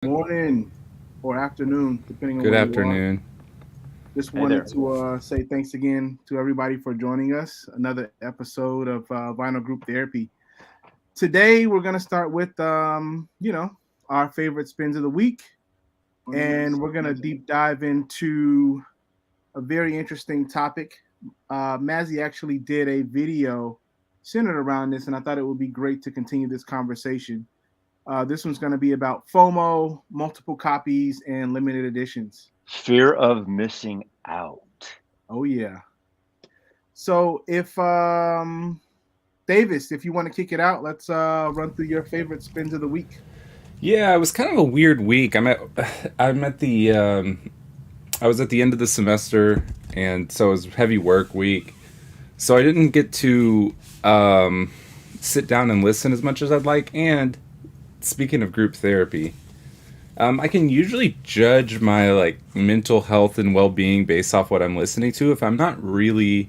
Morning or afternoon, depending on Good where you are. afternoon. Just Hey wanted there. to say thanks again to everybody for joining us. Another episode of Vinyl Group Therapy. Today we're gonna start with our favorite spins of the week, and we're gonna deep dive into a very interesting topic. Mazzy actually did a video centered around this, and I thought it would be great to continue this conversation. This one's going to be about FOMO, multiple copies, and limited editions. Fear of missing out. Oh yeah. So if Davis, if you want to kick it out, let's run through your favorite spins of the week. Yeah, it was kind of a weird week. I'm at the I was at the end of the semester, and so it was a heavy work week. So I didn't get to sit down and listen as much as I'd like. And speaking of group therapy, I can usually judge my mental health and well being based off what I'm listening to. If I'm not really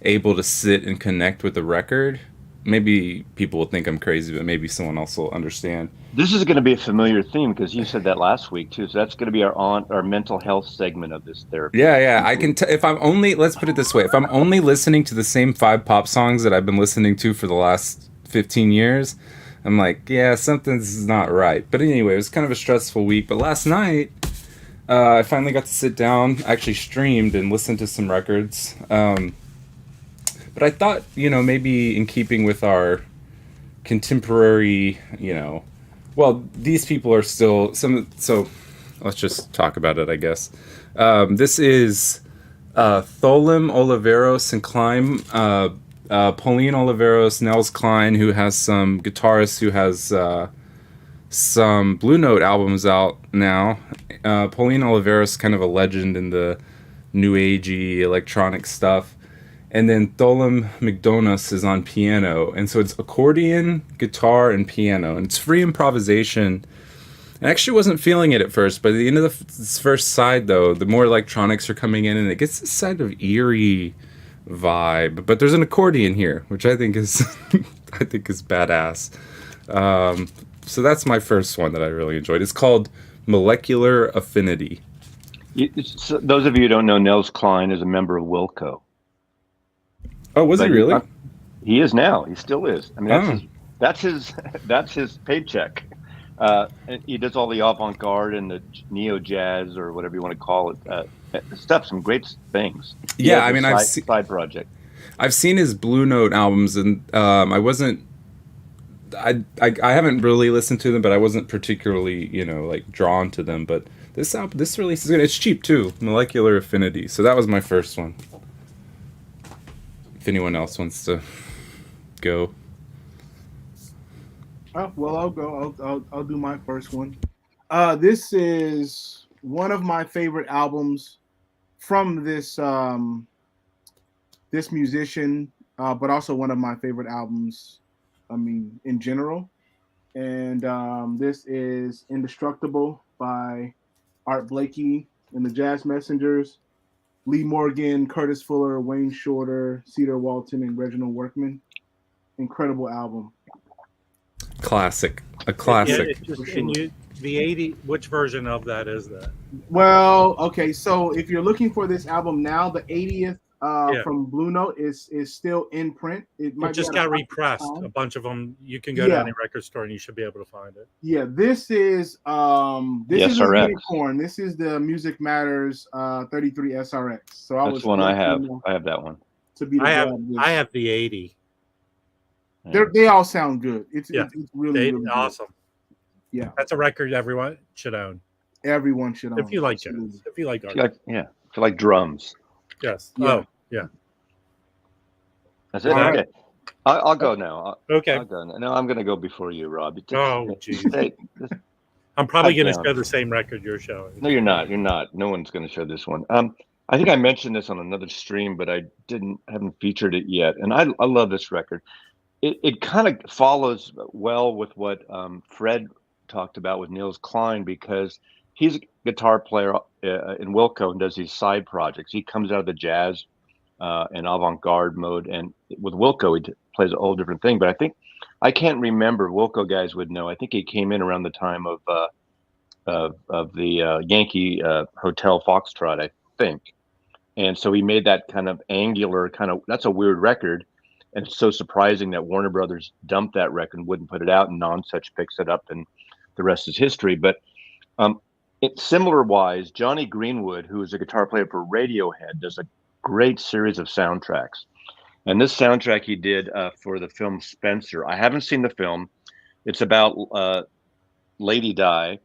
able to sit and connect with the record, maybe people will think I'm crazy, but maybe someone else will understand. This is going to be a familiar theme because you said that last week too. So that's going to be our mental health segment of this therapy. Yeah, yeah. If I'm only, let's put it this way, if I'm only listening to the same five pop songs that I've been listening to for the last 15 years, I'm like, yeah, something's not right. But anyway, it was kind of a stressful week. But last night, I finally got to sit down, actually streamed and listened to some records. But I thought, maybe in keeping with our contemporary, well, these people are still so let's just talk about it, I guess. This is Tholim Oliveros and Klein, Pauline Oliveros, Nels Klein, who has some guitarist who has some Blue Note albums out now. Pauline Oliveros, kind of a legend in the new agey electronic stuff. And then Tholim McDonas is on piano. And so it's accordion, guitar, and piano. And it's free improvisation. I actually wasn't feeling it at first, but at the end of this first side, though, the more electronics are coming in, and it gets this kind of eerie vibe. But there's an accordion here, which I think is I think is badass. So that's my first one that I really enjoyed. It's called Molecular Affinity. So those of you who don't know, Nels Klein is a member of Wilco. Oh, was he really? He is now. He still is. I mean, Oh. that's his paycheck. And he does all the avant-garde and the neo jazz or whatever you want to call it stuff. Some great things. Yeah, I mean, side project. I've seen his Blue Note albums, and I haven't really listened to them, but I wasn't particularly drawn to them. But this release is good. It's cheap too. Molecular Affinity. So that was my first one. If anyone else wants to go. Oh well, I'll go. I'll do my first one. This is one of my favorite albums from this musician, but also one of my favorite albums. I mean, in general. And this is Indestructible by Art Blakey and the Jazz Messengers. Lee Morgan, Curtis Fuller, Wayne Shorter, Cedar Walton, and Reginald Workman. Incredible album. Classic. A Yeah, classic. it's just, and the 80, which version of that is that? Well, okay, so if you're looking for this album now, the 80th from Blue Note is still in print. It might just be at got repressed. time. A bunch of them. You can go to any record store and you should be able to find it. Yeah, this is the Unicorn. This is the Music Matters 33 SRX. So that's one I have. I have that one. To be I have the 80. They all sound good. It's really awesome. Good. Yeah, that's a record everyone should own. Everyone should own. If you like jazz, if you like art. If you like drums. Yes. Yeah. Oh, yeah. That's it. Okay. I'll go now. Okay. I'll go now. No, I'm going to go before you, Rob. Oh, jeez. I'm probably going to show the same record you're showing. No, you're not. You're not. No one's going to show this one. I think I mentioned this on another stream, but I haven't featured it yet. And I love this record. It kind of follows well with what Fred talked about with Nils Klein, because he's a guitar player in Wilco and does these side projects. He comes out of the jazz and avant-garde mode, and with Wilco he plays a whole different thing. But I can't remember. Wilco guys would know. I think he came in around the time of of the Yankee Hotel Foxtrot, I think. And so he made that kind of angular kind of, that's a weird record. And it's so surprising that Warner Brothers dumped that record and wouldn't put it out, and Nonsuch picks it up, and the rest is history. But it's similar wise, Johnny Greenwood, who is a guitar player for Radiohead, does a great series of soundtracks. And this soundtrack he did for the film Spencer. I haven't seen the film. It's about Lady Di,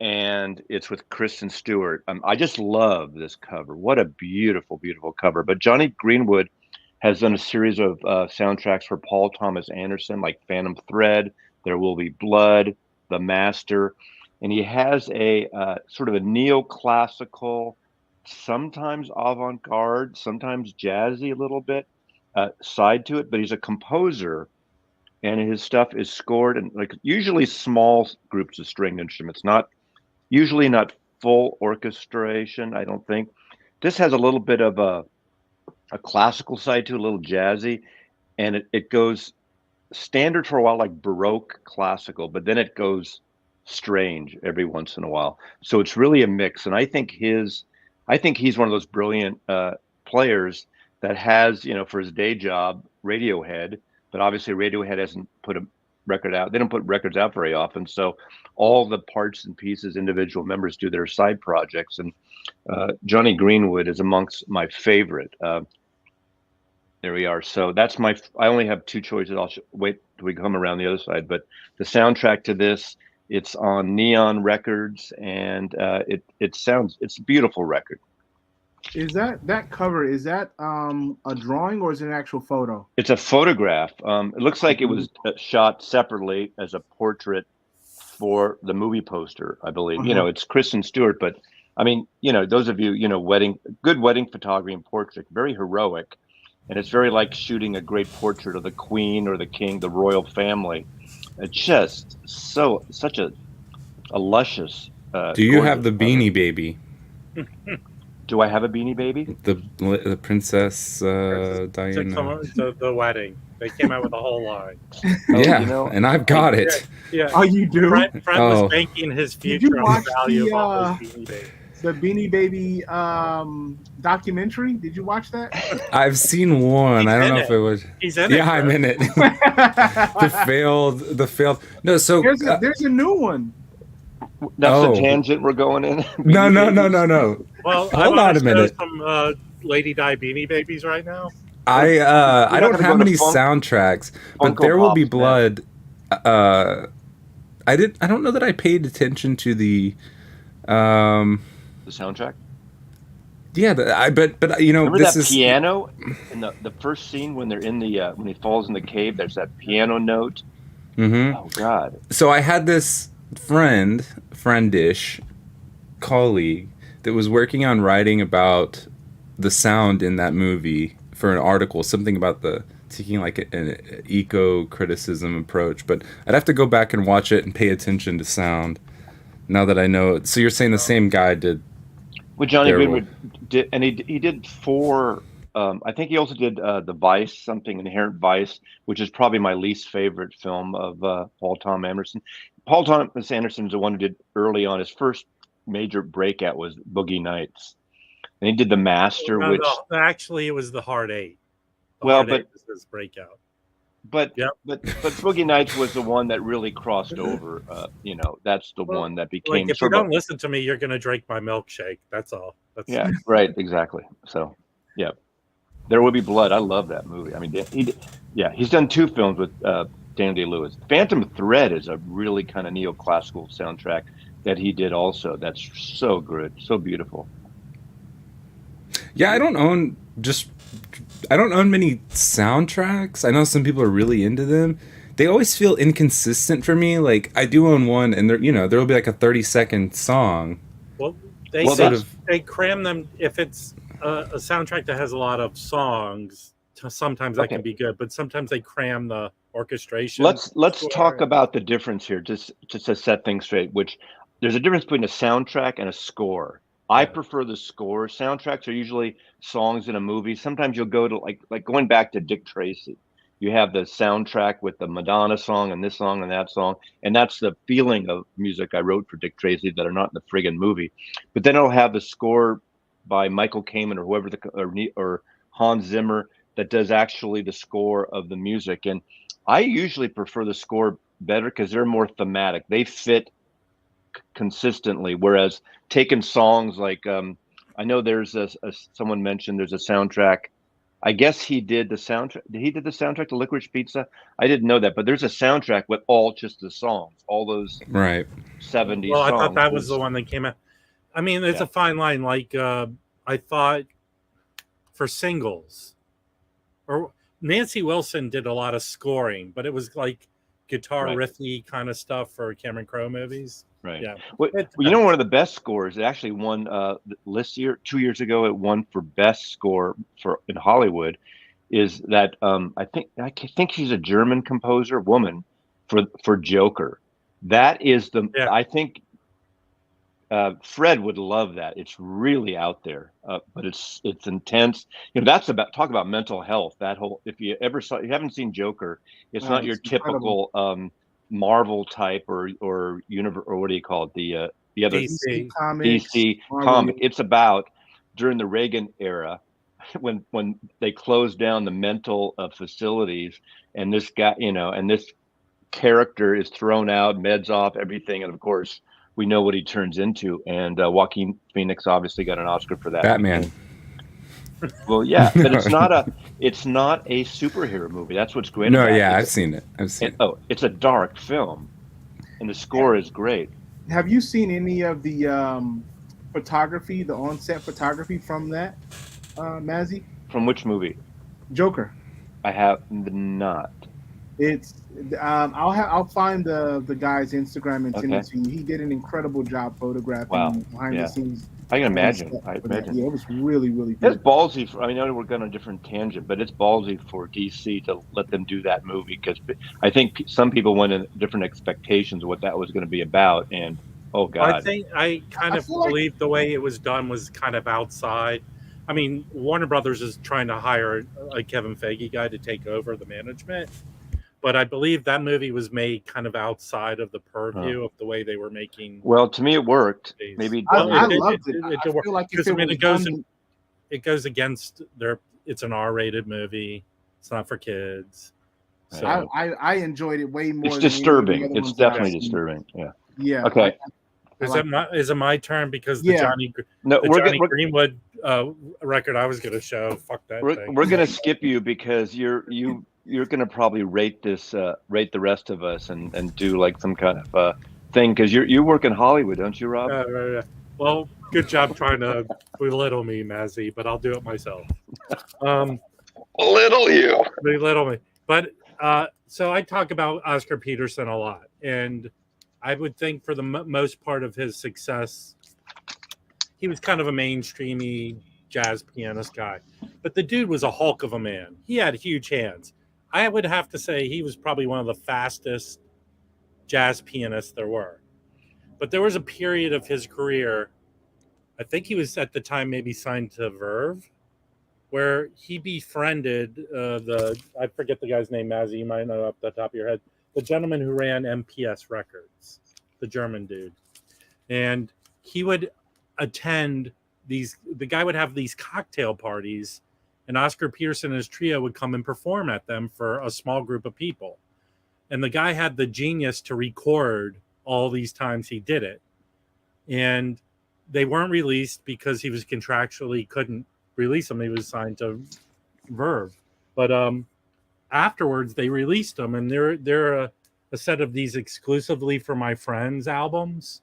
and it's with Kristen Stewart. I just love this cover. What a beautiful, beautiful cover. But Johnny Greenwood has done a series of soundtracks for Paul Thomas Anderson, like Phantom Thread, There Will Be Blood, The Master. And he has a sort of a neoclassical, sometimes avant-garde, sometimes jazzy a little bit side to it. But he's a composer, and his stuff is scored in like usually small groups of stringed instruments, usually not full orchestration, I don't think. This has a little bit of a classical side to it, a little jazzy, and it goes standard for a while, like Baroque classical, but then it goes strange every once in a while. So it's really a mix, and I think he's one of those brilliant players that has, for his day job, Radiohead, but obviously Radiohead hasn't put a record out. They don't put records out very often, so all the parts and pieces, individual members do their side projects, and Johnny Greenwood is amongst my favorite. There we are. So that's I only have two choices. I'll wait till we come around the other side, but the soundtrack to this, it's on Neon Records, and it's a beautiful record. Is that cover? Is that a drawing or is it an actual photo? It's a photograph. It looks like it was shot separately as a portrait for the movie poster, I believe. It's Kristen Stewart, but I mean, those of you, good wedding photography and portrait, very heroic, and it's very like shooting a great portrait of the Queen or the King, the royal family. It's just such a luscious. Do you have the Beanie Baby? Do I have a Beanie Baby? The Princess Diana. The wedding. They came out with a whole line. And I've got it. Yeah. Oh, you do? Fred was banking his future on the value of those Beanie Babies. The Beanie Baby documentary? Did you watch that? I've seen one. I don't know if it was. He's in it. Yeah, I'm in it. The failed. No, so there's a new one. That's the tangent we're going in. No. Well, hold on a minute. Some Lady Di Beanie Babies right now. I don't have any soundtracks, but There Will Be Blood. I don't know that I paid attention to the soundtrack. Yeah, but remember this that piano in the first scene when they're in the when he falls in the cave. There's that piano note. Mm-hmm. Oh God! So I had this friendish colleague that was working on writing about the sound in that movie for an article, something about taking like an eco-criticism approach. But I'd have to go back and watch it and pay attention to sound now that I know it. So you're saying the same guy did? Well, Johnny Greenwood did, and he did 4. I think he also did the Vice, something Inherent Vice, which is probably my least favorite film of Paul Thomas Anderson. Paul Thomas Anderson is the one who did early on. His first major breakout was Boogie Nights, and he did The Master, which actually it was The Hard Eight. But was his breakout. But Boogie Nights was the one that really crossed over. That's the one that became. Like if you don't listen to me, you're going to drink my milkshake. That's all. Yeah, right, exactly. So, yeah, There Will Be Blood. I love that movie. I mean, he's done 2 films with Daniel Day-Lewis. Phantom Thread is a really kind of neoclassical soundtrack that he did also. That's so good, so beautiful. Yeah, I don't own many soundtracks. I know some people are really into them. They always feel inconsistent for me. Like I do own one, and there will be like a 30-second song. Well, they cram them. If it's a soundtrack that has a lot of songs, sometimes that can be good, but sometimes they cram the orchestration. Let's talk about the difference here, just to set things straight. Which there's a difference between a soundtrack and a score. I prefer the score. Soundtracks are usually songs in a movie. Sometimes you'll go to like going back to Dick Tracy. you have the soundtrack with the Madonna song and this song and that song, and that's the feeling of music I wrote for Dick Tracy that are not in the friggin' movie. But then it'll have the score by Michael Kamen or whoever or Hans Zimmer that does actually the score of the music. And I usually prefer the score better because they're more thematic. They fit consistently, whereas taking songs like I know there's someone mentioned there's a soundtrack. I guess he did the soundtrack. He did the soundtrack to Licorice Pizza. I didn't know that, but there's a soundtrack with all just the songs, all those right 70s Well, I songs. thought that was the one that came out. I mean, it's a fine line. Like I thought for singles, or Nancy Wilson did a lot of scoring, but it was like guitar riffy kind of stuff for Cameron Crowe movies. Right. Yeah. Well, you know, one of the best scores, it actually won this year, 2 years ago, it won for best score for in Hollywood, is that I think she's a German composer, woman, for Joker. That is I think Fred would love that. It's really out there, but it's intense. You know, talk about mental health. That whole, if you haven't seen Joker, it's not your typical Marvel type or universe, or what do you call it? The other DC comic. It's about during the Reagan era when they closed down the mental facilities, and this guy, you know, and this character is thrown out, meds off, everything, and of course we know what he turns into. And Joaquin Phoenix obviously got an Oscar for that. Batman. Well, yeah, but it's not a superhero movie. That's what's great. No, about yeah, it. I've seen it. Oh, it's a dark film, and the score is great. Have you seen any of the photography, the on-set photography from that, Mazzy? From which movie? Joker. I have not. It's I'll find the guy's Instagram and send it to you. He did an incredible job photographing behind the scenes. I can imagine. Yeah, it was really, really good. It's ballsy. I know we're going on a different tangent, but it's ballsy for DC to let them do that movie, because I think some people went in different expectations of what that was going to be about, and oh god. I think I kind of believe the way it was done was kind of outside. I mean, Warner Brothers is trying to hire a Kevin Feige guy to take over the management, but I believe that movie was made kind of outside of the purview of the way they were making. Well, to me, it worked. Maybe I loved it. I feel like if it goes against their. It's an R-rated movie. It's not for kids. So I enjoyed it way more. It's disturbing. It's definitely disturbing. Yeah. Yeah. Okay. Is it my turn? Because the Johnny Greenwood record I was going to show. Fuck that. We're going to skip you because you're going to probably rate the rest of us and do like some kind of thing, because you work in Hollywood, don't you, Rob? Right. Well, good job trying to belittle me, Mazzy, but I'll do it myself. Belittle me. But so I talk about Oscar Peterson a lot, and I would think for the most part of his success, he was kind of a mainstreamy jazz pianist guy. But the dude was a hulk of a man. He had huge hands. I would have to say he was probably one of the fastest jazz pianists there were. But there was a period of his career, I think he was at the time maybe signed to Verve, where he befriended I forget the guy's name, Mazzy, you might know off the top of your head, the gentleman who ran MPS Records, the German dude. And he would attend the guy would have these cocktail parties, and Oscar Peterson and his trio would come and perform at them for a small group of people. And the guy had the genius to record all these times he did it. And they weren't released because he was contractually couldn't release them. He was signed to Verve. But afterwards they released them, and they're a set of these exclusively for my friends albums.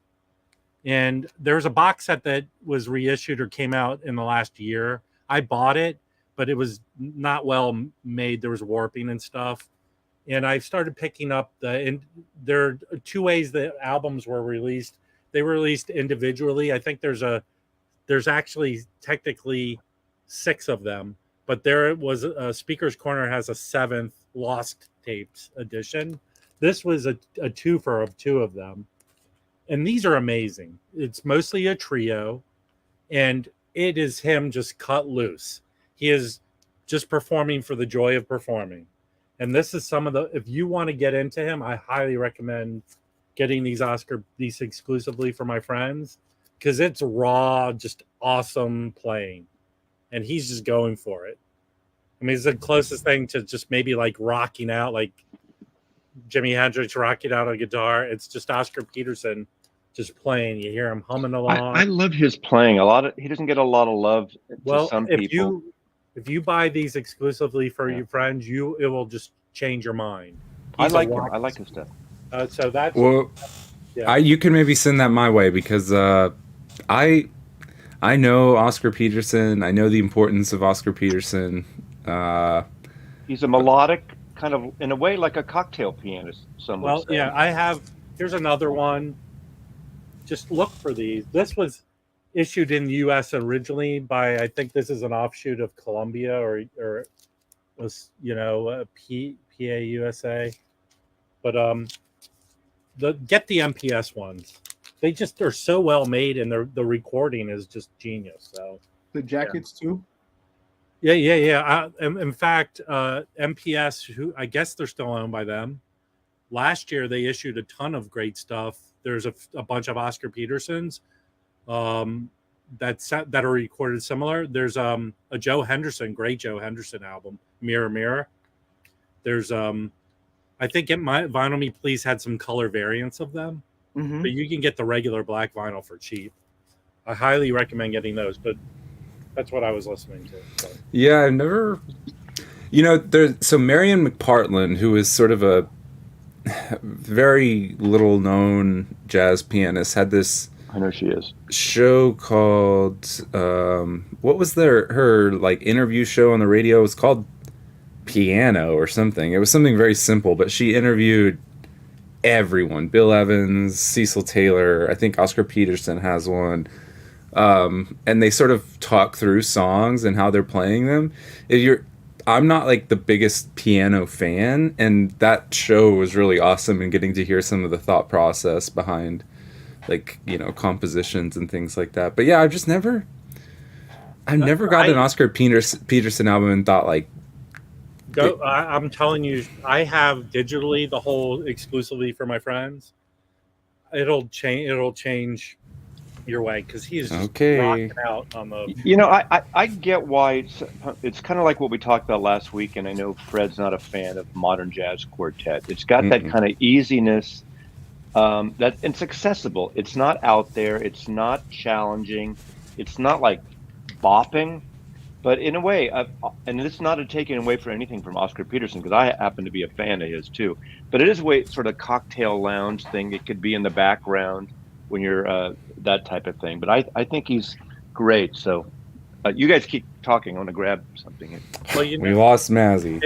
And there's a box set that was reissued or came out in the last year. I bought it, but it was not well made. There was warping and stuff. And I started picking up and there are two ways that albums were released. They were released individually. I think there's actually technically 6 of them, but there was Speaker's Corner has a 7th lost tapes edition. This was a twofer of 2 of them. And these are amazing. It's mostly a trio, and it is him just cut loose. He is just performing for the joy of performing. And this is some of the. If you want to get into him, I highly recommend getting these exclusively for my friends, because it's raw, just awesome playing, and he's just going for it. I mean, it's the closest thing to just maybe like rocking out, like Jimi Hendrix rocking out a guitar. It's just Oscar Peterson just playing. You hear him humming along. I love his playing. He doesn't get a lot of love to some people. If you buy these exclusively for your friends, it will just change your mind. I like his stuff. So that's you can maybe send that my way, because I know Oscar Peterson. I know the importance of Oscar Peterson. He's a melodic, kind of, in a way, like a cocktail pianist. Here's another one. Just look for these. This was issued in the U.S. originally by, I think this is an offshoot of Columbia, or was PA USA. But get the MPS ones. They just are so well made, and the recording is just genius. So the jackets too. Yeah. In fact, MPS, who I guess they're still owned by them. Last year they issued a ton of great stuff. There's a bunch of Oscar Petersons that are recorded similar. There's a great Joe Henderson album, Mirror Mirror. There's I think it might Vinyl Me Please had some color variants of them, but you can get the regular black vinyl for cheap. I highly recommend getting those, but that's what I was listening to. So. Yeah, I've never, so Marion McPartland, who is sort of a very little known jazz pianist, had this, I know she is, show called what was her like interview show on the radio? It was called Piano or something. It was something very simple, but she interviewed everyone: Bill Evans, Cecil Taylor, I think Oscar Peterson has one, and they sort of talk through songs and how they're playing them. I'm not like the biggest piano fan, and that show was really awesome in getting to hear some of the thought process behind, like, compositions and things like that. But yeah, I've never got an Oscar Peterson album and thought like, I'm telling you, I have digitally the whole exclusively for my friends. It'll change your way, because he is just rocking out on the. I get why it's kind of like what we talked about last week, and I know Fred's not a fan of modern jazz quartet. It's got that kind of easiness, that it's accessible. It's not out there. It's not challenging. It's not like bopping. But in a way, and it's not taking away for anything from Oscar Peterson, because I happen to be a fan of his too. But it is a way, sort of cocktail lounge thing. It could be in the background when you're that type of thing. But I think he's great. So you guys keep talking. I want to grab something. Well, we lost Mazzy.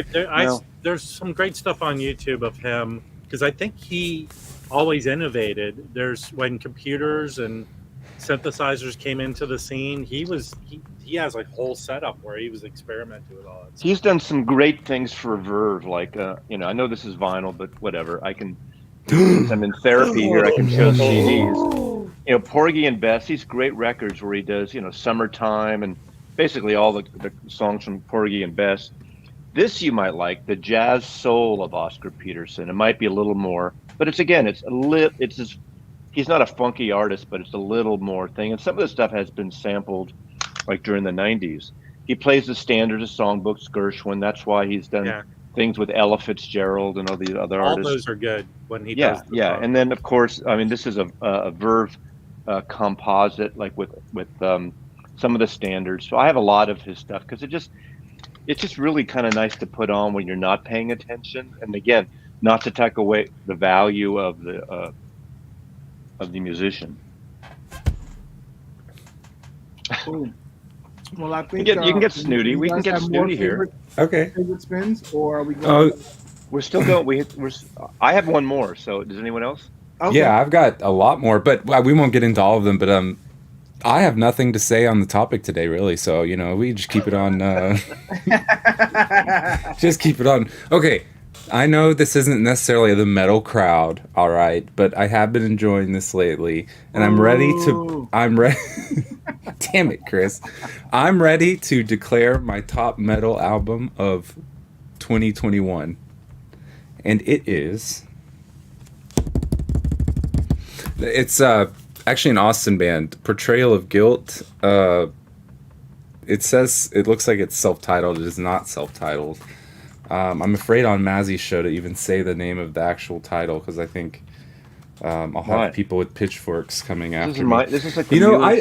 There's some great stuff on YouTube of him, because I think he always innovated. When computers and synthesizers came into the scene, he has a whole setup where he was experimenting with all that stuff. He's done some great things for Verve, like I know this is vinyl, but whatever. Since I'm in therapy here, I can show CDs. Porgy and Bess, these great records where he does, Summertime and basically all the songs from Porgy and Bess. This you might like, the jazz soul of Oscar Peterson. It might be a little more, but he's not a funky artist, but it's a little more thing. And some of the stuff has been sampled, like during the 90s. He plays the standards of songbooks, Gershwin. That's why he's done things with Ella Fitzgerald and all these other artists. All those are good when he does. Yeah. And then, of course, this is a Verve composite, like with some of the standards. So I have a lot of his stuff, because it's just really kind of nice to put on when you're not paying attention. And again, not to take away the value of the musician. Cool. Well, I think you can get snooty. We can get snooty here. Okay. Favorite spins, or are we going? We're still going. I have one more. So does anyone else? Okay. Yeah, I've got a lot more, but we won't get into all of them. But I have nothing to say on the topic today, really. So we just keep it on. Just keep it on. Okay. I know this isn't necessarily the metal crowd, all right, but I have been enjoying this lately, and I'm ready. Damn it, Chris. I'm ready to declare my top metal album of 2021. and it is. It's actually an Austin band, Portrayal of Guilt. It says it looks like it's self-titled. It is not self-titled. I'm afraid on Mazzy's show to even say the name of the actual title because I think I'll have people with pitchforks coming after me. This is like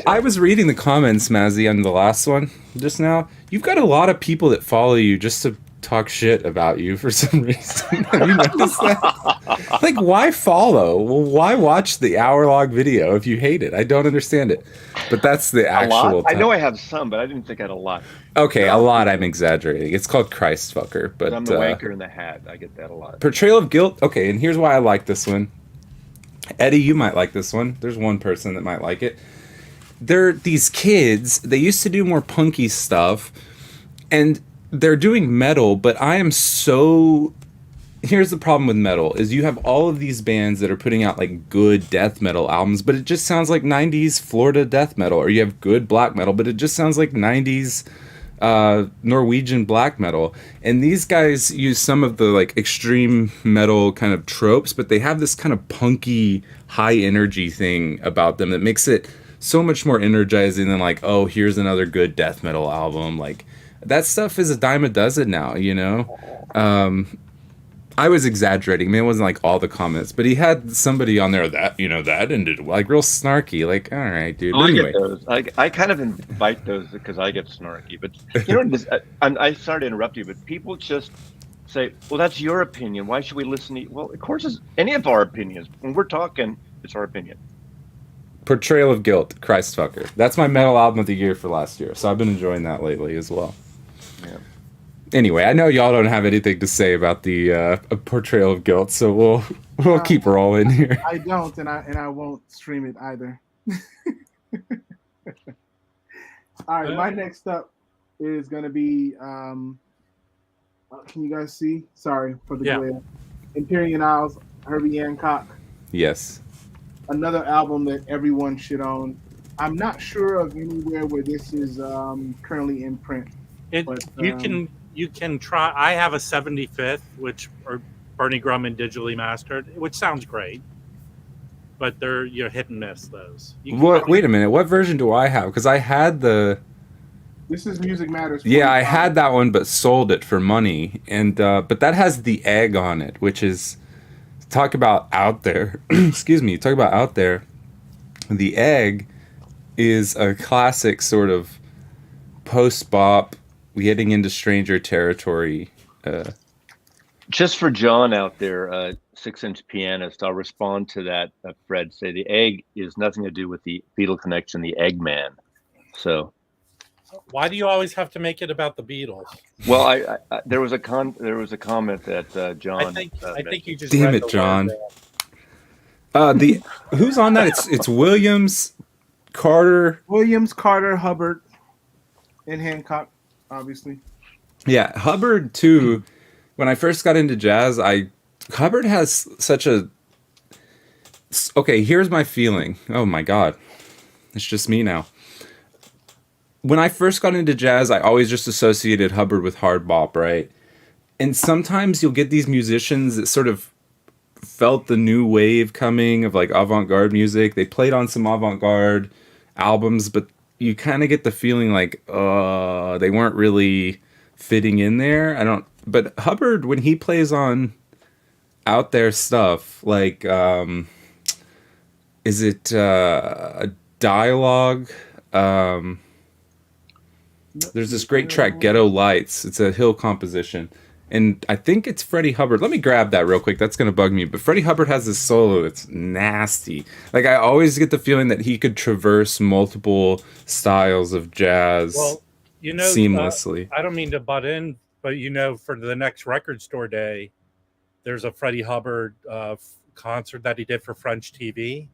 I was reading the comments, Mazzy, on the last one just now. You've got a lot of people that follow you just to talk shit about you for some reason. Have you noticed that? Like, why follow? Well, why watch the hour-long video if you hate it? I don't understand it. But that's the actual. I know I have some, but I didn't think I had a lot. Okay, a lot. I'm exaggerating. It's called Christ Fucker, but I'm the wanker in the hat. I get that a lot. Portrayal of Guilt. Okay, and here's why I like this one. Eddie, you might like this one. There's one person that might like it. They're these kids. They used to do more punky stuff, and they're doing metal, but I am so... Here's the problem with metal, is you have all of these bands that are putting out, like, good death metal albums, but it just sounds like 90s Florida death metal, or you have good black metal, but it just sounds like 90s Norwegian black metal. And these guys use some of the, like, extreme metal kind of tropes, but they have this kind of punky, high-energy thing about them that makes it so much more energizing than, like, oh, here's another good death metal album, like... That stuff is a dime a dozen now, you know? I was exaggerating. I mean, it wasn't like all the comments, but he had somebody on there that, you know, that ended like real snarky. Like, all right, dude. I anyway. get those. I kind of invite those because I get snarky. But, you know, I sorry to interrupt you, but people just say, well, that's your opinion. Why should we listen to you? Well, of course, it's any of our opinions. When we're talking, it's our opinion. Portrayal of Guilt, Christ Fucker. That's my metal album of the year for last year. So I've been enjoying that lately as well. Yeah. Anyway, I know y'all don't have anything to say about the Portrayal of Guilt, so we'll keep rolling here. I don't, and I won't stream it either. All right, my next up is gonna be. Can you guys see? Sorry for the glare. Imperial Isles, Herbie Hancock. Yes. Another album that everyone should own. I'm not sure of anywhere where this is currently in print. You can try. I have a 75th, which are Bernie Grumman digitally mastered, which sounds great, but they're hit and miss those. Wait a minute. What version do I have? Because I had the. This is Music Matters. Yeah, I had that one, but sold it for money, and but that has the egg on it, which is talk about out there. Excuse me. Talk about out there. The egg is a classic sort of post-bop, getting into stranger territory. Just for John out there, 6-inch pianist, I'll respond to that. Fred say the egg is nothing to do with the Beatle connection, the Eggman. So, why do you always have to make it about the Beatles? Well, I there was a comment that John. I think you just. Damn it, John. Who's on that? It's Williams, Carter, Hubbard, and Hancock. Obviously. Yeah, Hubbard too. When I first got into jazz, Hubbard has such a... Okay, here's my feeling. Oh my God. It's just me now. When I first got into jazz, I always just associated Hubbard with hard bop, right? And sometimes you'll get these musicians that sort of felt the new wave coming of like avant-garde music. They played on some avant-garde albums, but you kind of get the feeling like they weren't really fitting in there. But Hubbard, when he plays on out there stuff, like is it a dialogue? There's this great track, Ghetto Lights. It's a Hill composition. And I think it's Freddie Hubbard. Let me grab that real quick. That's going to bug me. But Freddie Hubbard has this solo that's nasty. Like, I always get the feeling that he could traverse multiple styles of jazz seamlessly. I don't mean to butt in, but, for the next record store day, there's a Freddie Hubbard concert that he did for French TV.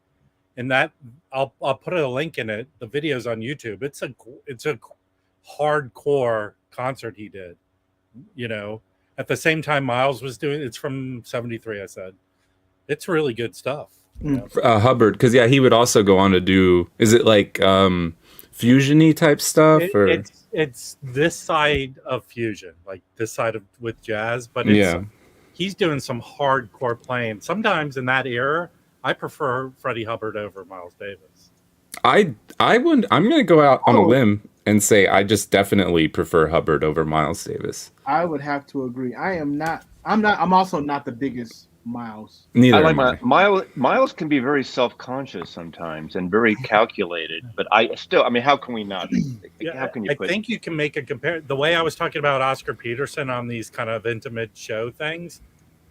And that, I'll put a link in it. The video's on YouTube. It's a hardcore concert he did, At the same time Miles was doing, it's from 73, I said. It's really good stuff. Hubbard, because he would also go on to do, is it like fusion-y type stuff? It's this side of fusion, like this side of with jazz, but he's doing some hardcore playing. Sometimes in that era, I prefer Freddie Hubbard over Miles Davis. I'm gonna go out on a Oh. limb and say I just definitely prefer Hubbard over Miles Davis. I would have to agree. I'm also not the biggest Miles. Neither I like am I. Miles can be very self-conscious sometimes and very calculated, but I mean, how can we not? How can you I put? think you can make a compare. The way I was talking about Oscar Peterson on these kind of intimate show things,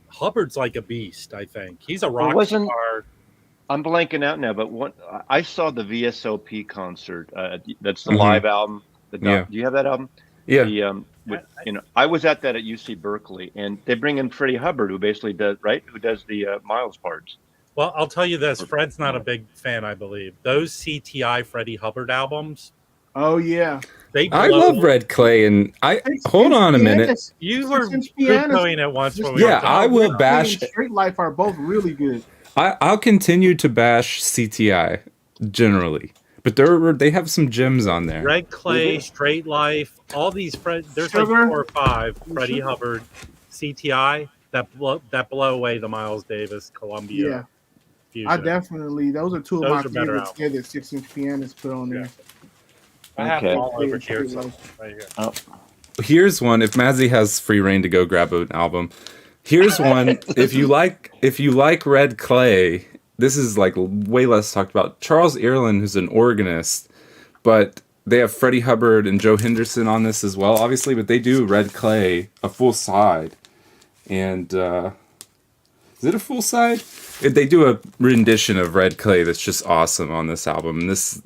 Hubbard's like a beast. I think he's a rock star. I'm blanking out now, but I saw the VSOP concert. That's the Mhm. live album. Yeah. Do you have that album? Yeah. I was at that at UC Berkeley, and they bring in Freddie Hubbard, who basically does the Miles parts. Well, I'll tell you this: Fred's not a big fan, I believe. Those CTI Freddie Hubbard albums. Oh yeah, I love Red Clay, and hold on a minute. You were poo-pooing it once when we Yeah, I will bash. Straight Life are both really good. I'll continue to bash CTI generally, but they have some gems on there. Red Clay, Straight Life, all these there's Sugar. like 4 or 5 Freddie Hubbard, CTI that blow away the Miles Davis Columbia. Yeah, fusion. I definitely those are two Those of my are better favorites. Yeah, that 6-inch pianist put on there. Yeah. I have them all over here. So right here. Here's one. If Mazzy has free reign to go grab an album, here's one. If you like Red Clay, this is like way less talked about. Charles Earlin, who's an organist, but they have Freddie Hubbard and Joe Henderson on this as well, obviously. But they do Red Clay, a full side, and is it a full side? They do a rendition of Red Clay that's just awesome on this album. And this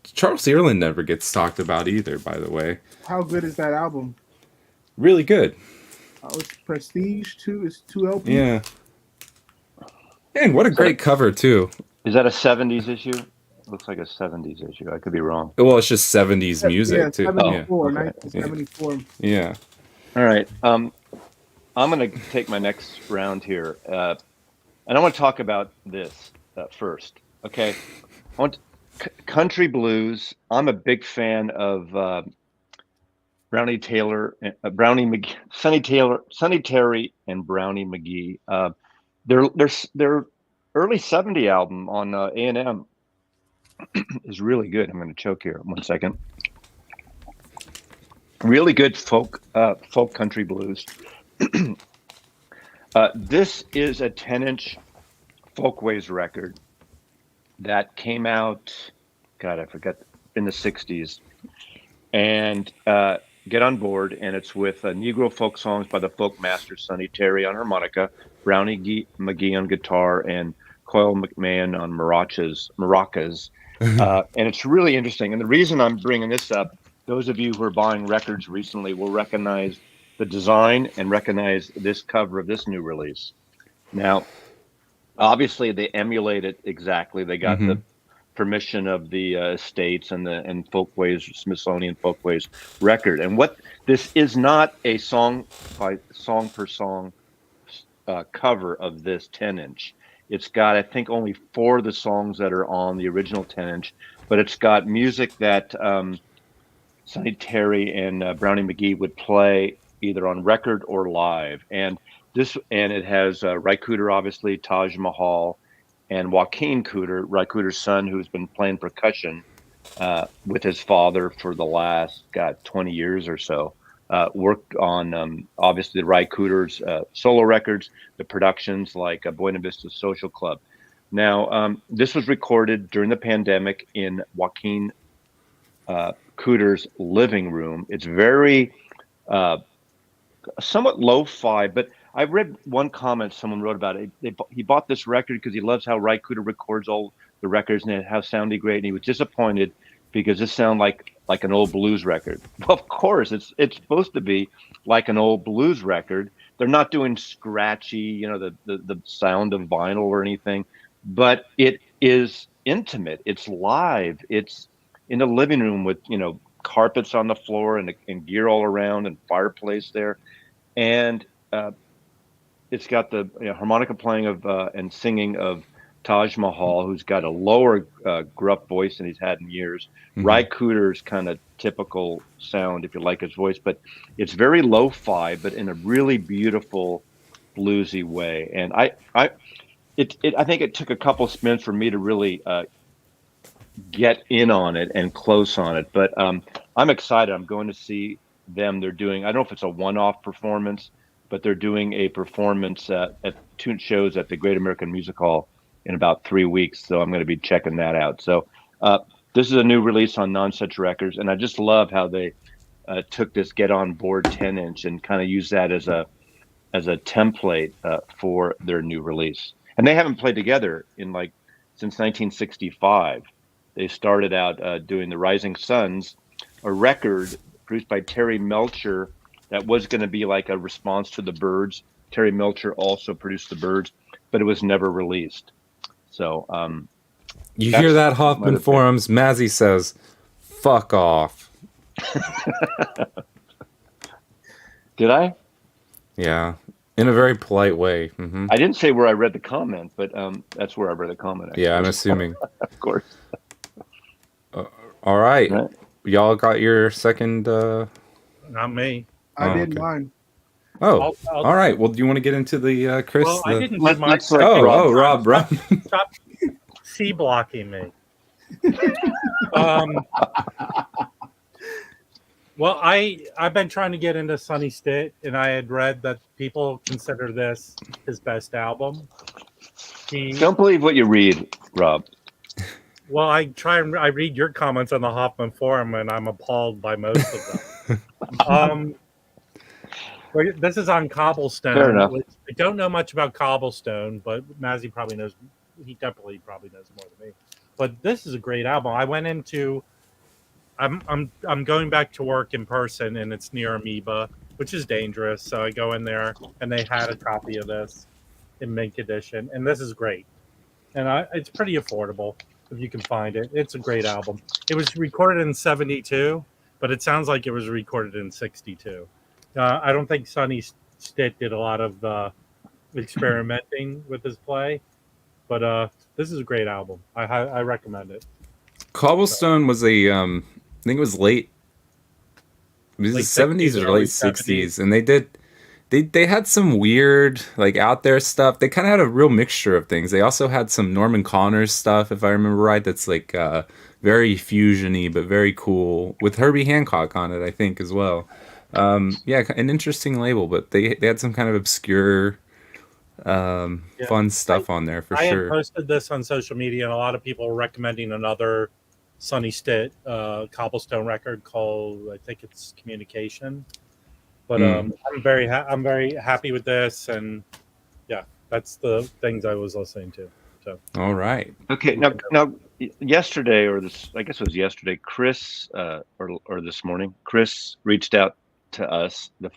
Charles Earlin never gets talked about either, by the way. How good is that album? Really good. It's Prestige too. It's 2 LP. Yeah. And what a great cover too. Is that a 70s issue? It looks like a 70s issue. I could be wrong. Well, it's just 70s music yeah, too. 74, okay. 1974. Yeah. All right. I'm going to take my next round here. And I want to talk about this first. Okay. I want country blues. I'm a big fan of Brownie Taylor, Brownie McGee, Sonny Terry, and Brownie McGee. Their early '70s album on A&M is really good. I'm going to choke here. 1 second. Really good folk country blues. This is a 10-inch Folkways record that came out, God, I forget, in the 60s. And get on board, and it's with Negro folk songs by the folk master Sonny Terry on harmonica, Brownie McGee on guitar, and Coyle McMahon on maracas. And it's really interesting. And the reason I'm bringing this up, those of you who are buying records recently will recognize the design and recognize this cover of this new release. Now, obviously, they emulate it exactly. They got the permission of the estates and Folkways, Smithsonian Folkways record. And what this is not a song per song cover of this 10-inch. It's got, I think, only 4 of the songs that are on the original 10-inch, but it's got music that Sonny Terry and Brownie McGee would play either on record or live. And it has Ry Cooder, obviously, Taj Mahal, and Joaquin Cooder, Ry Cooder's son, who's been playing percussion with his father for the last 20 years or so. Worked on obviously the Ry Cooder's solo records, the productions like Buena Vista Social Club. Now, this was recorded during the pandemic in Joaquin Cooder's living room. It's very somewhat lo-fi, but I read one comment someone wrote about it. He bought this record because he loves how Ry Cooder records all the records and how sounded great, and he was disappointed because this sounded like an old blues record. Well, of course, it's supposed to be like an old blues record. They're not doing scratchy, the sound of vinyl or anything, but it is intimate. It's live. It's in the living room with carpets on the floor and gear all around and fireplace there, and it's got the harmonica playing of and singing of Taj Mahal, who's got a lower gruff voice than he's had in years. Ry Cooder's kind of typical sound, if you like his voice, but it's very lo-fi, but in a really beautiful bluesy way. And I think it took a couple spins for me to really get in on it and close on it. But I'm excited. I'm going to see them. They're doing, I don't know if it's a one-off performance, but they're doing a performance at 2 shows at the Great American Music Hall in about 3 weeks. So I'm going to be checking that out. So this is a new release on Non-Such Records, and I just love how they took this Get On Board 10-inch and kind of used that as a template for their new release. And they haven't played together since 1965. They started out doing The Rising Suns, a record produced by Terry Melcher that was going to be like a response to the Byrds. Terry Melcher also produced the Byrds, but it was never released. So you hear that, Hoffman Forums? Mazzy says, "Fuck off." Did I? Yeah, in a very polite way. Mm-hmm. I didn't say where I read the comment, but that's where I read the comment. Actually. Yeah, I'm assuming. Of course. All right. Y'all got your second? Not me. I did mine. Oh, all right. Well, do you want to get into the Chris? Well, I didn't do let's mine. Rob. Stop C blocking me. Well, I've been trying to get into Sonny Stitt, and I had read that people consider this his best album. Don't believe what you read, Rob. Well, I read your comments on the Hoffman Forum, and I'm appalled by most of them. This is on Cobblestone. Fair enough. I don't know much about Cobblestone, but Mazzy probably knows. He definitely probably knows more than me. But this is a great album. I went into. I'm going back to work in person, and it's near Amoeba, which is dangerous. So I go in there, and they had a copy of this in mint edition, and this is great. And it's pretty affordable if you can find it. It's a great album. It was recorded in '72, but it sounds like it was recorded in '62. I don't think Sonny Stitt did a lot of experimenting with his play, but this is a great album. I recommend it. Cobblestone was I think it was late the 70s or late 60s, and they had some weird, like, out there stuff. They kind of had a real mixture of things. They also had some Norman Connors stuff, if I remember right, that's like very fusion-y but very cool, with Herbie Hancock on it, I think, as well. Yeah, an interesting label, but they had some kind of obscure fun stuff on there for sure. I had posted this on social media, and a lot of people were recommending another Sonny Stitt Cobblestone record called, I think it's Communication. But I'm very happy with this, and yeah, that's things I was listening to. So all right, okay. Now, yesterday, or this, I guess it was yesterday, Chris, or this morning, Chris reached out to us, the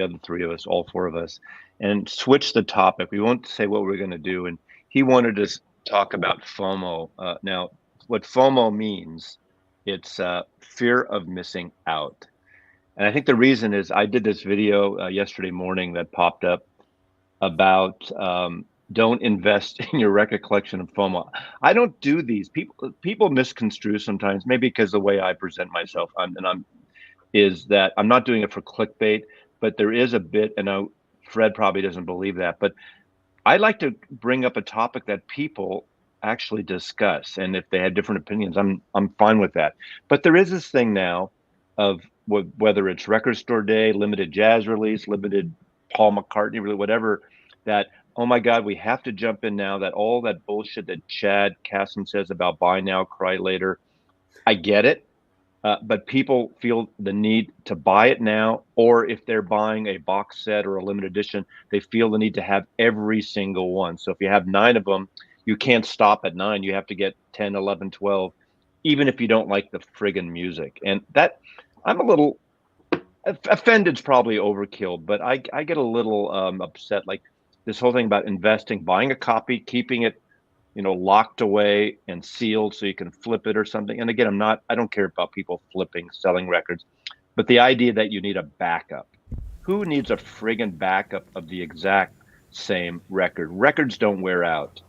other three of us, all four of us, and switched the topic. We won't say what we're going to do, and he wanted to talk about FOMO. Now, what FOMO means, it's fear of missing out. And I think the reason is I did this video yesterday morning that popped up about don't invest in your record collection of FOMO. I don't do these. People misconstrue sometimes, maybe because the way I present myself, is that I'm not doing it for clickbait, but there is a bit, and Fred probably doesn't believe that, but I like to bring up a topic that people actually discuss, and if they have different opinions, I'm fine with that. But there is this thing now of whether it's Record Store Day, limited jazz release, limited Paul McCartney, really whatever, that, oh my God, we have to jump in now, that all that bullshit that Chad Kasson says about buy now, cry later, I get it, but people feel the need to buy it now, or if they're buying a box set or a limited edition, they feel the need to have every single one. So if you have 9 of them, you can't stop at 9. You have to get 10, 11, 12, even if you don't like the friggin' music. And that, I'm a little offended's probably overkill, but I get a little upset, like this whole thing about investing, buying a copy, keeping it, locked away and sealed so you can flip it or something. And again, I don't care about people selling records, but the idea that you need a backup. Who needs a friggin' backup of the exact same record? Records don't wear out.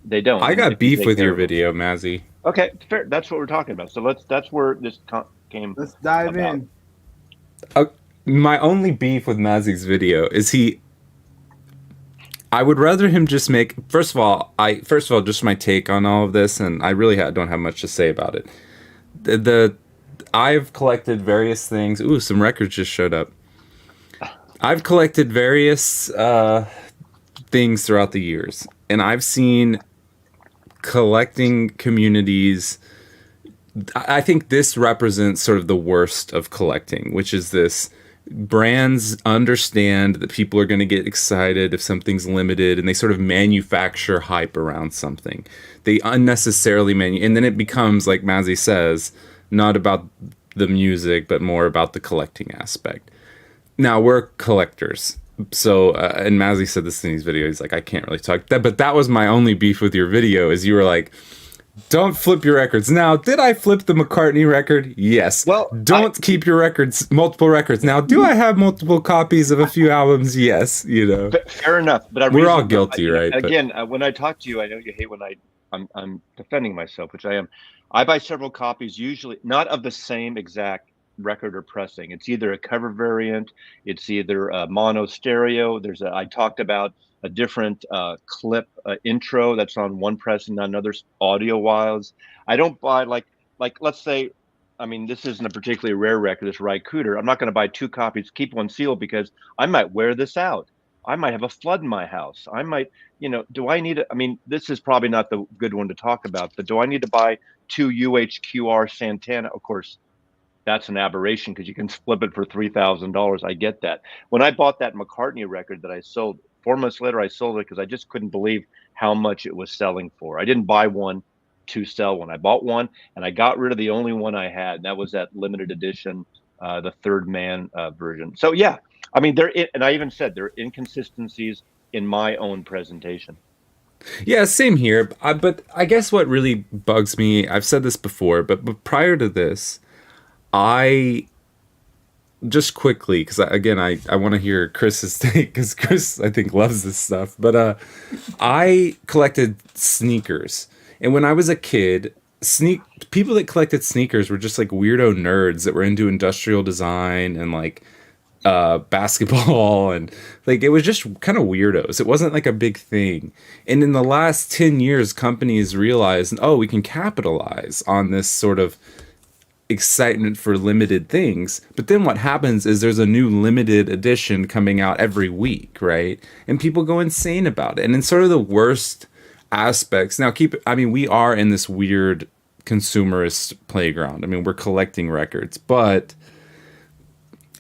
They don't. I got beef with your video, Mazzy. Okay, fair. That's what we're talking about. So that's where this came. Let's dive in. My only beef with Mazzy's video is I would rather him just make. First of all, just my take on all of this, and I really don't have much to say about it. I've collected various things. Ooh, some records just showed up. I've collected various things throughout the years, and I've seen collecting communities. I think this represents sort of the worst of collecting, which is this: brands understand that people are going to get excited if something's limited, and they sort of manufacture hype around something. They unnecessarily and then it becomes, like Mazzy says, not about the music, but more about the collecting aspect. Now, we're collectors. So, and Mazzy said this in his video. He's like, I can't really talk that, but that was my only beef with your video, is you were like, don't flip your records. Now, did I flip the McCartney record? Yes. Well, don't keep your records, multiple records. Now, do I have multiple copies of a few albums? Yes. You know, fair enough. But we're all guilty, right? Again, when I talk to you, I know you hate when I'm defending myself, which I am. I buy several copies, usually not of the same exact record or pressing. It's either a cover variant, it's either a mono stereo. I talked about a different clip intro that's on one pressing, on another audio wise. I don't buy like let's say, I mean, this isn't a particularly rare record, this Rycooter. I'm not going to buy two copies, keep one sealed, because I might wear this out. I might have a flood in my house. I might, do I need I mean, this is probably not the good one to talk about, but do I need to buy two UHQR Santana? Of course, that's an aberration, because you can flip it for $3,000. I get that. When I bought that McCartney record that I sold, 4 months later, I sold it because I just couldn't believe how much it was selling for. I didn't buy one to sell one. I bought one, and I got rid of the only one I had, and that was that limited edition, the Third Man version. So yeah, I mean, and I even said there are inconsistencies in my own presentation. Yeah, same here. But I guess what really bugs me, I've said this before, but prior to this, I just quickly, because I want to hear Chris's take, because Chris, I think, loves this stuff. But I collected sneakers, and when I was a kid, people that collected sneakers were just like weirdo nerds that were into industrial design and like basketball, and like it was just kind of weirdos. It wasn't like a big thing. And in the last 10 years, companies realized, oh, we can capitalize on this sort of excitement for limited things. But then what happens is there's a new limited edition coming out every week, right? And people go insane about it. And in sort of the worst aspects, now we are in this weird consumerist playground. I mean, we're collecting records, but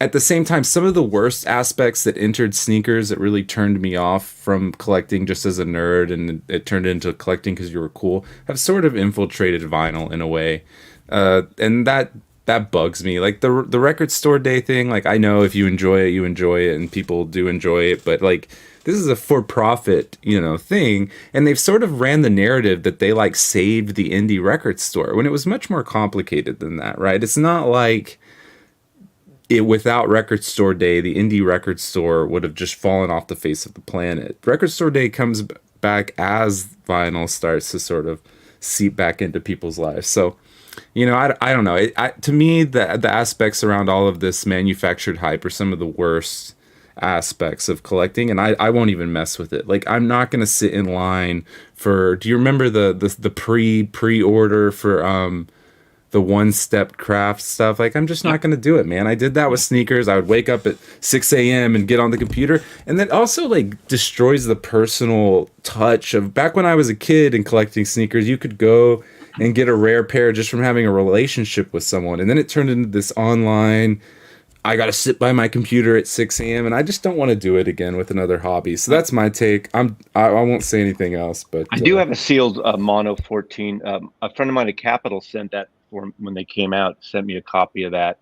at the same time, some of the worst aspects that entered sneakers that really turned me off from collecting just as a nerd, and it turned into collecting because you were cool, have sort of infiltrated vinyl in a way. And that bugs me. Like the record store day thing, like I know if you enjoy it, you enjoy it, and people do enjoy it, but like this is a for-profit, thing, and they've sort of ran the narrative that they like saved the indie record store when it was much more complicated than that, right? It's not like without Record Store Day, the indie record store would have just fallen off the face of the planet. Record Store Day comes back as vinyl starts to sort of seep back into people's lives. So, I don't know. To me, the aspects around all of this manufactured hype are some of the worst aspects of collecting, and I won't even mess with it. Like, I'm not going to sit in line for. Do you remember the pre-order for the one-step craft stuff? Like, I'm just not going to do it, man. I did that with sneakers. I would wake up at 6 a.m. and get on the computer, and that also like destroys the personal touch of back when I was a kid and collecting sneakers. You could go and get a rare pair just from having a relationship with someone, and then it turned into this online, I got to sit by my computer at 6 a.m. and I just don't want to do it again with another hobby. So that's my take. I won't say anything else, but I do have a sealed Mono 14. A friend of mine at Capitol sent that for when they came out, sent me a copy of that.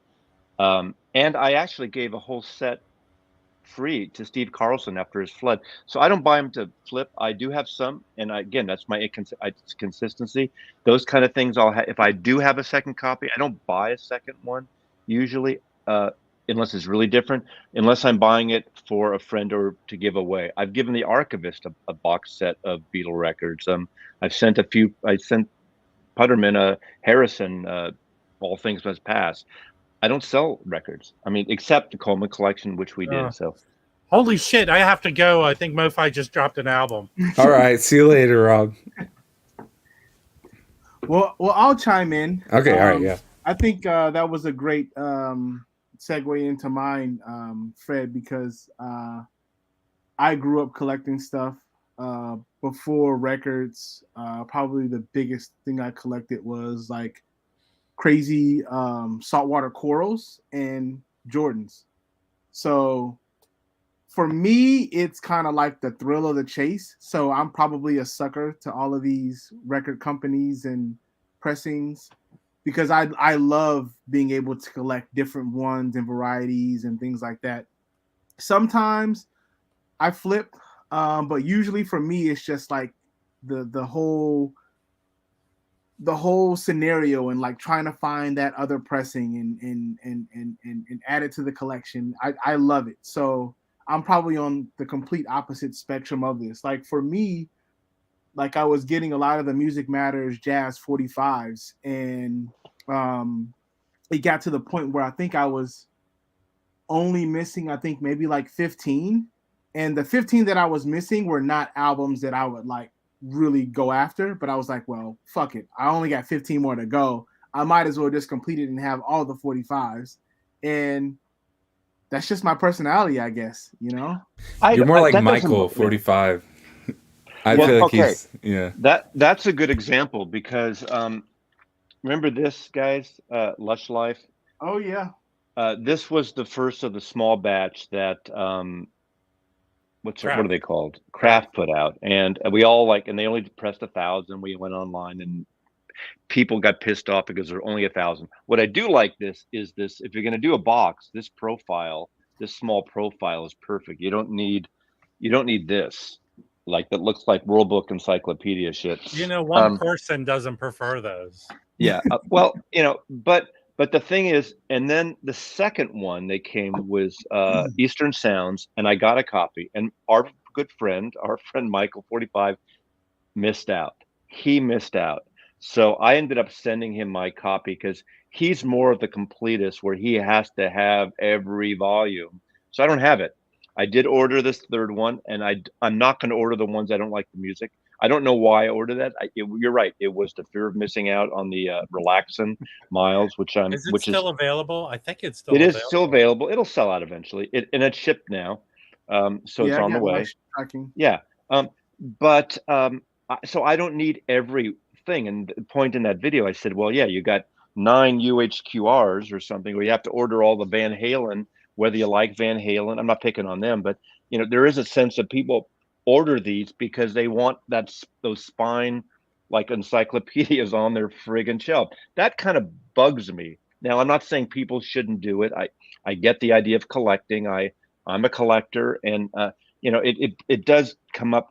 And I actually gave a whole set free to Steve Carlson after his flood. So I don't buy them to flip. I do have some, and again, that's my consistency. Those kind of things I'll have. If I do have a second copy, I don't buy a second one usually, unless it's really different, unless I'm buying it for a friend or to give away. I've given the archivist a box set of Beatle records. I sent Putterman, Harrison, All Things Must Pass. I don't sell records. I mean, except the Coleman collection, which we did. So, Holy shit! I have to go. I think MoFi just dropped an album. All right, see you later, Rob. Well, I'll chime in. Okay, all right, yeah. I think that was a great segue into mine, Fred, because I grew up collecting stuff before records. Probably the biggest thing I collected was like crazy saltwater corals and Jordans. So for me, it's kind of like the thrill of the chase. So I'm probably a sucker to all of these record companies and pressings because I love being able to collect different ones and varieties and things like that. Sometimes I flip, but usually for me, it's just like the whole scenario and like trying to find that other pressing and add it to the collection. I love it. So I'm probably on the complete opposite spectrum of this. Like for me, like I was getting a lot of the Music Matters Jazz 45s, and it got to the point where I think I was only missing, I think maybe like 15, and the 15 that I was missing were not albums that I would like really go after. But I was like, well, fuck it, I only got 15 more to go. I might as well just complete it and have all the 45s. And that's just my personality, I guess, you know? You're more like that Michael, doesn't- 45. I Well, feel like okay. he's, yeah. That's a good example because remember this, guys, Lush Life. Oh yeah. This was the first of the small batch that what are they called? Kraft put out, and we all and they only pressed 1,000. We went online, and people got pissed off because there are only 1,000. What I do like is this: if you're going to do a box, this small profile is perfect. You don't need this that looks like World Book Encyclopedia shit. One person doesn't prefer those. Yeah. Well, but the thing is, and then the second one they came was Eastern Sounds, and I got a copy. And our friend Michael, 45, missed out. He missed out. So I ended up sending him my copy because he's more of the completist where he has to have every volume. So I don't have it. I did order this third one, and I'm not going to order the ones I don't like the music. I don't know why I ordered that. You're right. It was the fear of missing out on the Relaxin Miles, which still available? I think it's still. It is still available. It'll sell out eventually. And it's shipped now, so it's on the way. Yeah, so I don't need everything. And the point in that video, I said, well, yeah, you got 9 UHQRs or something where you have to order all the Van Halen, whether you like Van Halen. I'm not picking on them, but there is a sense that people order these because they want those spine encyclopedias on their friggin' shelf. That kind of bugs me. Now, I'm not saying people shouldn't do it. I get the idea of collecting. I'm a collector, and it does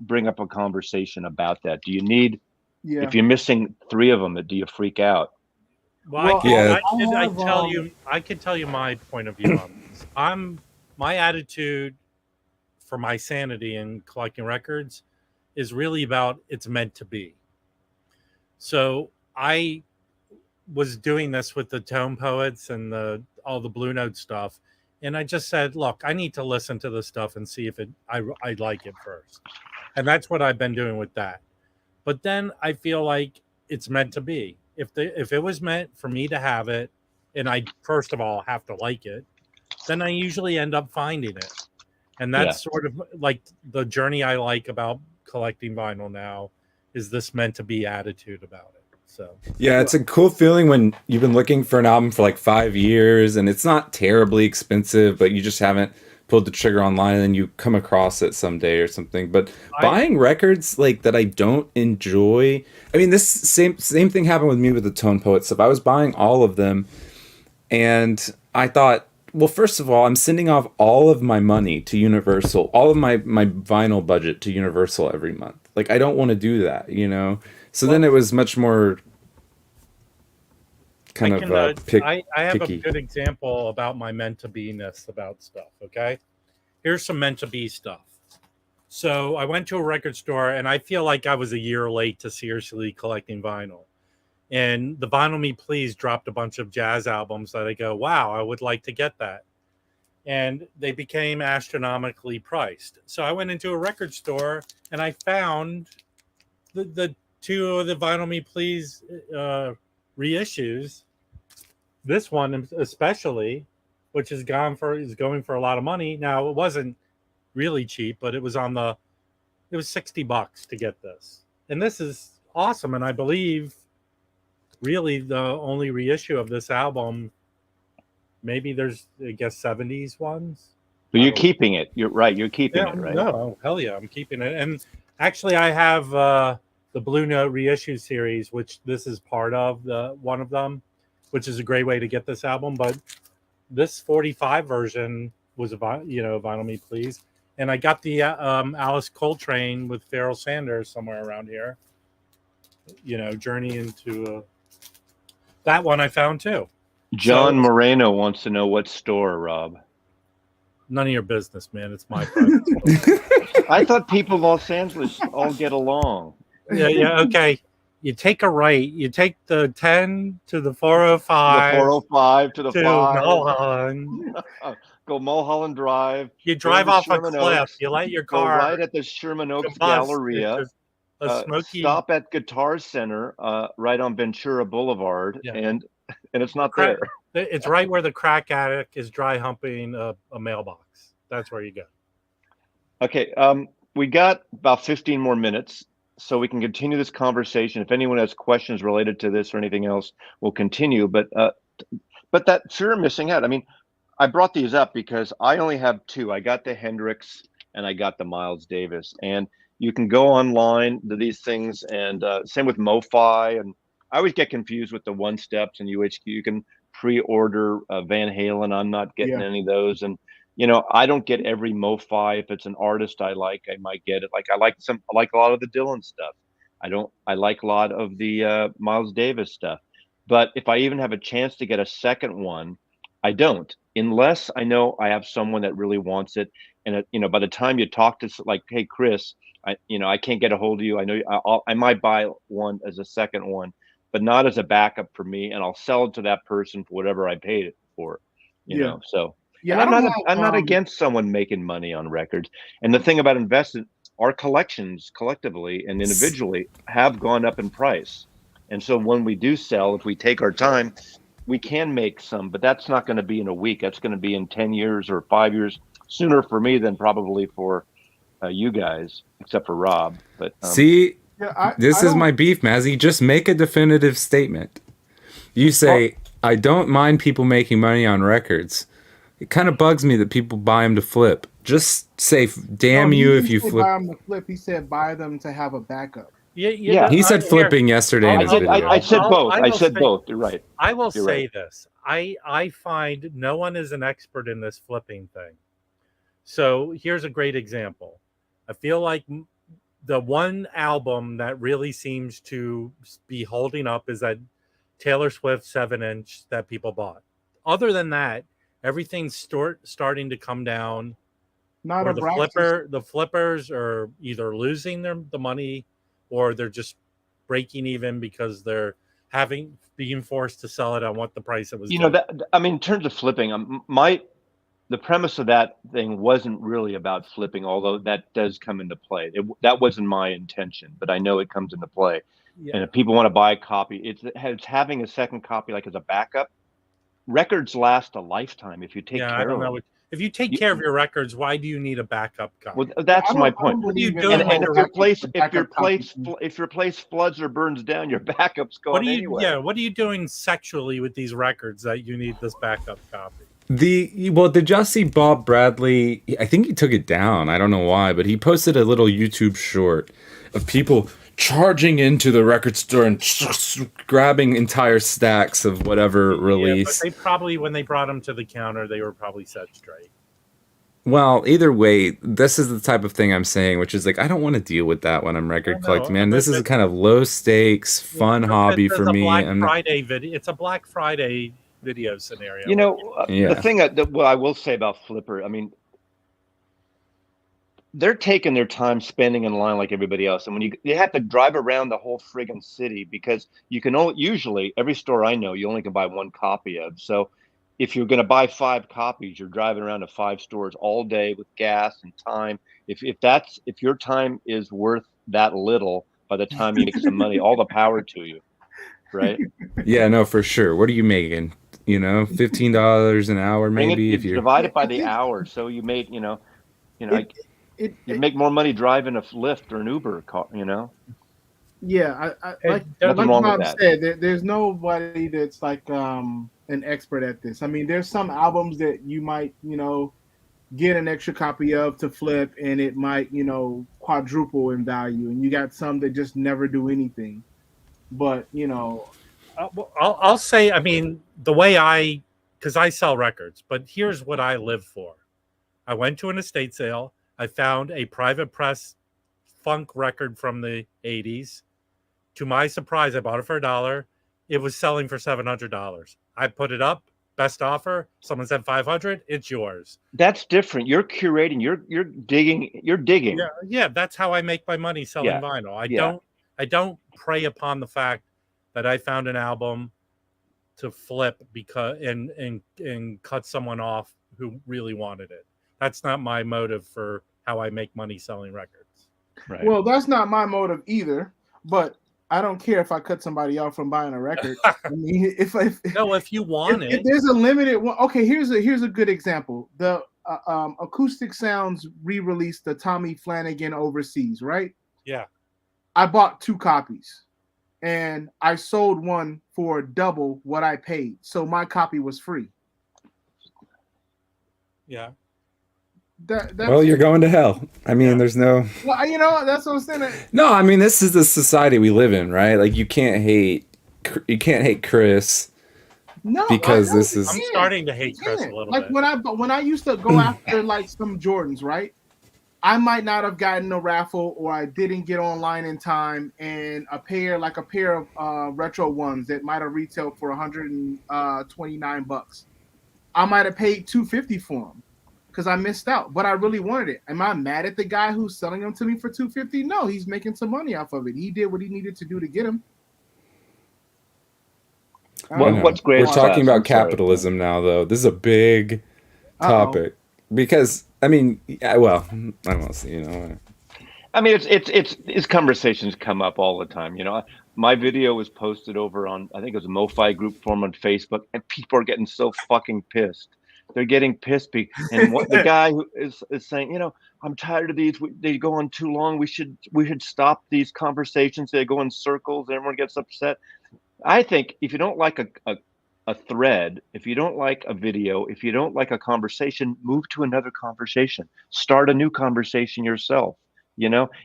bring up a conversation about that. Do you need if you're missing 3 of them, do you freak out? Well, I can tell you my point of view on this. My attitude for my sanity in collecting records is really about it's meant to be. So I was doing this with the Tone Poets and all the Blue Note stuff, and I just said, look, I need to listen to the stuff and see if I like it first. And that's what I've been doing with that. But then I feel like it's meant to be. If it was meant for me to have it, and I first of all have to like it, then I usually end up finding it. And that's sort of like the journey I like about collecting vinyl now, is this meant to be attitude about it. So yeah, it's a cool feeling when you've been looking for an album for like 5 years and it's not terribly expensive, but you just haven't pulled the trigger online, and then you come across it someday or something. But buying records that I don't enjoy, I mean, this same thing happened with me with the Tone Poet stuff. I was buying all of them, and I thought, well, first of all, I'm sending off all of my money to Universal, all of my vinyl budget to Universal every month. I don't want to do that, So then it was much more I have picky. a good example about my meant to be-ness about stuff, okay? Here's some meant to be stuff. So I went to a record store, and I feel like I was a year late to seriously collecting vinyl. And the Vinyl Me Please dropped a bunch of jazz albums that I go, wow, I would like to get that. and they became astronomically priced. So I went into a record store and I found the two of the Vinyl Me Please reissues. This one especially, which is going for a lot of money. Now it wasn't really cheap, but it was $60 to get this. And this is awesome. And I believe really the only reissue of this album. Maybe there's, I guess, 70s ones. But you're keeping it. You're right. You're keeping it, right? No, hell yeah, I'm keeping it. And actually, I have the Blue Note reissue series, which this is part of, one of them, which is a great way to get this album. But this 45 version was Vinyl Me Please. And I got the Alice Coltrane with Pharoah Sanders somewhere around here. Journey into that one I found too. John Moreno wants to know what store, Rob. None of your business, man. It's my private store. I thought people in Los Angeles all get along. Yeah, okay. You take a right. You take the 10 to the 405. The 405 to the 5. Mulholland. Go Mulholland Drive. You drive off a cliff. Oaks, you light your car. Go right at the Sherman Oaks Galleria. Stop at Guitar Center right on Ventura Boulevard, and it's not there. It's right where the crack addict is dry humping a mailbox. That's where you go. Okay, we got about 15 more minutes, so we can continue this conversation. If anyone has questions related to this or anything else, we'll continue. But that fear of missing out. I mean, I brought these up because I only have two. I got the Hendrix and I got the Miles Davis, and you can go online to these things, and same with MoFi. And I always get confused with the One Steps and UHQ. You can pre-order Van Halen. I'm not getting any of those. And, I don't get every MoFi. If it's an artist I like, I might get it. Like I like a lot of the Dylan stuff. I like a lot of the Miles Davis stuff. But if I even have a chance to get a second one, I don't, unless I know I have someone that really wants it. And, by the time you talk to hey, Chris, I can't get a hold of you. I know I might buy one as a second one, but not as a backup for me. And I'll sell it to that person for whatever I paid it for, So I'm not against someone making money on records. And the thing about investing, our collections collectively and individually have gone up in price. And so when we do sell, if we take our time, we can make some, but that's not going to be in a week. That's going to be in 10 years or 5 years sooner for me than probably for you guys, except for Rob. But see, this is my beef, Mazzy. Just make a definitive statement. You say, I don't mind people making money on records. It kind of bugs me that people buy them to flip. Just say, damn you if you flip. Buy them to flip. He said buy them to have a backup. Yeah. He said flipping yesterday in his video. I said both. I said both. You're right. I will say this. I find no one is an expert in this flipping thing. So here's a great example. I feel like the one album that really seems to be holding up is that Taylor Swift 7-inch that people bought. Other than that, everything's starting to come down. The flippers are either losing the money or they're just breaking even because they're being forced to sell it on what the price it was. In terms of flipping, the premise of that thing wasn't really about flipping, although that does come into play. That wasn't my intention, but I know it comes into play. Yeah. And if people want to buy a copy, it's having a second copy like as a backup. Records last a lifetime if you take care of them. If you take care of your records, why do you need a backup copy? Well, that's my point. What are you doing? And if your place floods or burns down, your backup's going anyway. Yeah, what are you doing sexually with these records that you need this backup copy? Did y'all see Bob Bradley? I think he took it down. I don't know why, but he posted a little YouTube short of people charging into the record store and grabbing entire stacks of whatever release. But they probably, when they brought them to the counter, they were probably set straight. Well, either way, this is the type of thing I'm saying, which is like, I don't want to deal with that when I'm record collecting, man. This is a kind of low stakes, fun hobby for me. It's a Black Friday video scenario. The thing that I will say about Flipper, I mean, they're taking their time spending in line like everybody else. And when you have to drive around the whole friggin' city because you can usually, every store I know, you only can buy one copy of. So if you're going to buy 5 copies, you're driving around to 5 stores all day with gas and time. If your time is worth that little, by the time you make some money, all the power to you, right? Yeah, no, for sure. What are you making? $15 an hour, Bring it, maybe, you if you're. divide Yeah, it by I the think hour, so you made, it it, you it make more money driving a Lyft or an Uber car. yeah, I like And Nothing wrong with Bob that. said, there's nobody that's like an expert at this. I mean, there's some albums that you might, get an extra copy of to flip and it might, quadruple in value. And you got some that just never do anything. But, well, I'll say, I mean, the way because I sell records, but here's what I live for. I went to an estate sale. I found a private press funk record from the 80s. To my surprise, I bought it for $1. It was selling for $700. I put it up, best offer. Someone said 500. It's yours. That's different. You're curating. You're digging. You're digging. Yeah, yeah. That's how I make my money selling Yeah, vinyl. yeah. I don't prey upon the fact that I found an album to flip because and cut someone off who really wanted it. That's not my motive for how I make money selling records. Right. well, that's not my motive either. But I don't care if I cut somebody off from buying a record. I mean, No, if you want if it, there's a limited one, okay. Here's a good example. The Acoustic Sounds re-released the Tommy Flanagan Overseas, right? yeah. I bought 2 copies, and I sold one for double what I paid, so my copy was free. Yeah. That's Well, you're going to hell. I mean, Yeah. there's no. well, that's what I'm saying. No, I mean, this is the society we live in, right? Like, you can't hate Chris No, because I know this you is. I'm can't. starting to You hate Chris a can't. little Like bit. when I used to go after like some Jordans, right? I might not have gotten a raffle, or I didn't get online in time, and a pair of retro ones that might have retailed for $129. I might have paid $250 for them because I missed out, but I really wanted it. Am I mad at the guy who's selling them to me for $250? No, he's making some money off of it. He did what he needed to do to get them. I know. What's great? We're talking about I'm sorry. capitalism now, though. This is a big topic because I mean, well, I don't see, I mean, it's conversations come up all the time. My video was posted over on, I think it was a MoFi group forum on Facebook, and people are getting so fucking pissed. They're getting pissed, and what the guy who is saying, I'm tired of these. They go on too long. We should stop these conversations. They go in circles, and everyone gets upset. I think if you don't like a thread, if you don't like a video, if you don't like a conversation, move to another conversation. Start a new conversation yourself.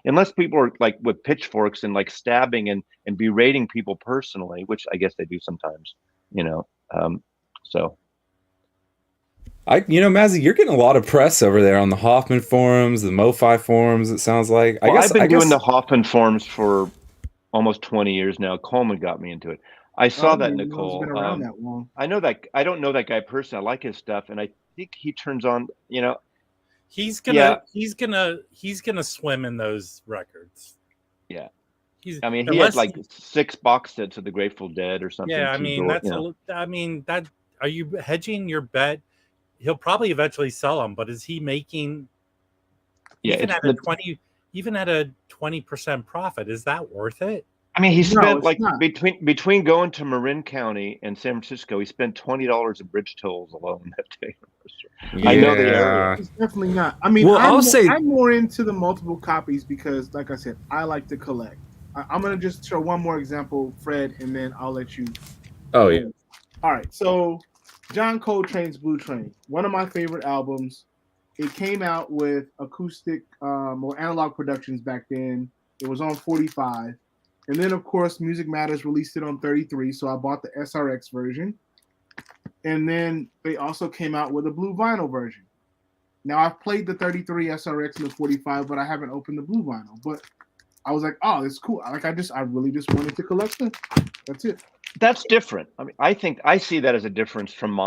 Unless people are like with pitchforks and like stabbing and berating people personally, which I guess they do sometimes. So. Mazzy, you're getting a lot of press over there on the Hoffman forums, the MoFi forums. It sounds like. Well, I've been doing the Hoffman forums for almost 20 years now. Coleman got me into it. I saw that, Nicole. Been around that long. I know that. I don't know that guy personally. I like his stuff, and I think he turns on. He's gonna swim in those records. Yeah. He's. I mean, he had like 6 box sets of the Grateful Dead or something. Yeah, I mean that. Are you hedging your bet? He'll probably eventually sell them, but is he making? Yeah, even at a 20% profit, is that worth it? I mean, he spent not. between going to Marin County and San Francisco, he spent $20 in bridge tolls alone that day. Yeah. I know the area. It's definitely not. I mean, Well, I'm more into the multiple copies because, like I said, I like to collect. I'm gonna just show one more example, Fred, and then I'll let you. Oh yeah. All right, so John Coltrane's Blue Train, one of my favorite albums. It came out with acoustic or analog productions back then. It was on 45. And then, of course, Music Matters released it on 33, so I bought the SRX version. And then they also came out with a blue vinyl version. Now, I've played the 33 SRX and the 45, but I haven't opened the blue vinyl. But I was like, oh, it's cool. I really just wanted to collect them. That's it. That's different. I mean, I think I see that as a difference from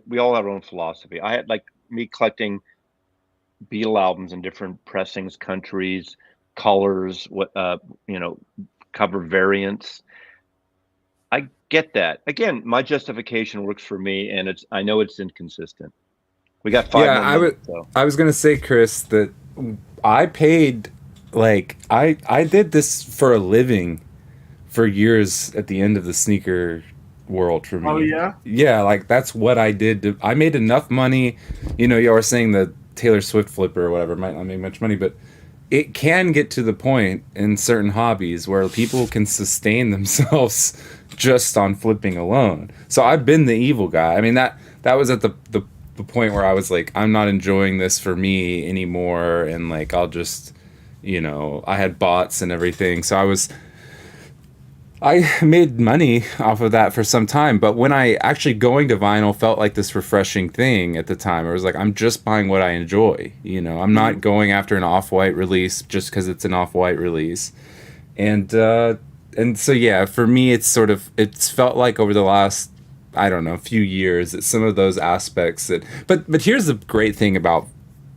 we all have our own philosophy. I had like me collecting Beatle albums in different pressings, countries, colors, cover variants. I get that. Again, my justification works for me, and I know it's inconsistent. We got 5 more minutes. So. I was gonna say, Chris, that I paid like I did this for a living for years at the end of the sneaker world for me. Oh yeah? Yeah, like that's what I did. I made enough money. You know, you were saying the Taylor Swift flipper or whatever might not make much money, but it can get to the point in certain hobbies where people can sustain themselves just on flipping alone. So I've been the evil guy. I mean, that was at the point where I was like, I'm not enjoying this for me anymore, and like I'll just, you know, I had bots and everything, so I made money off of that for some time. But when I actually going to vinyl felt like this refreshing thing at the time, it was like, I'm just buying what I enjoy. You know, I'm not going after an Off-White release just because it's an Off-White release. And so, yeah, for me, it's felt like over the last, I don't know, few years that some of those aspects but here's the great thing about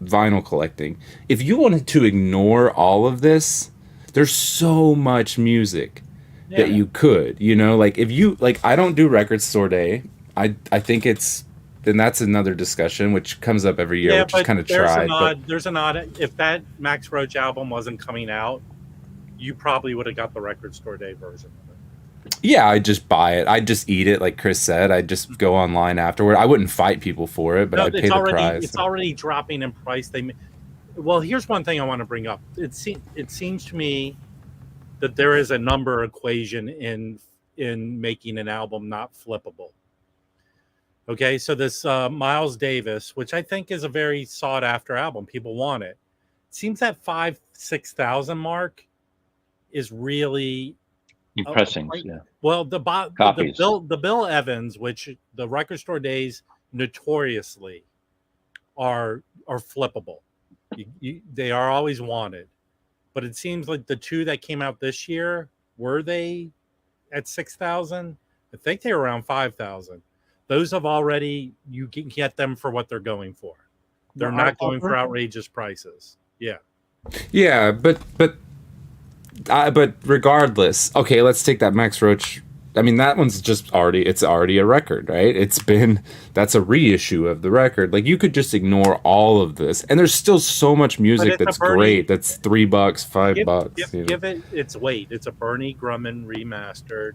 vinyl collecting. If you wanted to ignore all of this, there's so much music that you could, you know, like if you like, I don't do record store day. I think then that's another discussion which comes up every year, which is kind of tried. There's an odd, if that Max Roach album wasn't coming out, you probably would have got the record store day version of it. Yeah, I just buy it. I just eat it, like Chris said. I just go online afterward. I wouldn't fight people for it, but I'd pay the price. It's already dropping in price. Well, here's one thing I want to bring up. It seems to me that there is a number equation in making an album not flippable. Okay, so this Miles Davis, which I think is a very sought after album, people want it. It seems that 5,000-6,000 mark is really pressings. Yeah. Well, the Bill Evans, which the record store days notoriously are flippable. They are always wanted. But it seems like the two that came out this year, were they at 6,000? I think they were around 5,000. Those have already, you can get them for what they're going for. They're not going for outrageous prices. Yeah. Yeah, but regardless, okay, let's take that Max Roach. I mean, that one's it's already a record, right? That's a reissue of the record. Like, you could just ignore all of this, and there's still so much music that's great. That's $3, $5. Give it its weight. It's a Bernie Grumman remastered.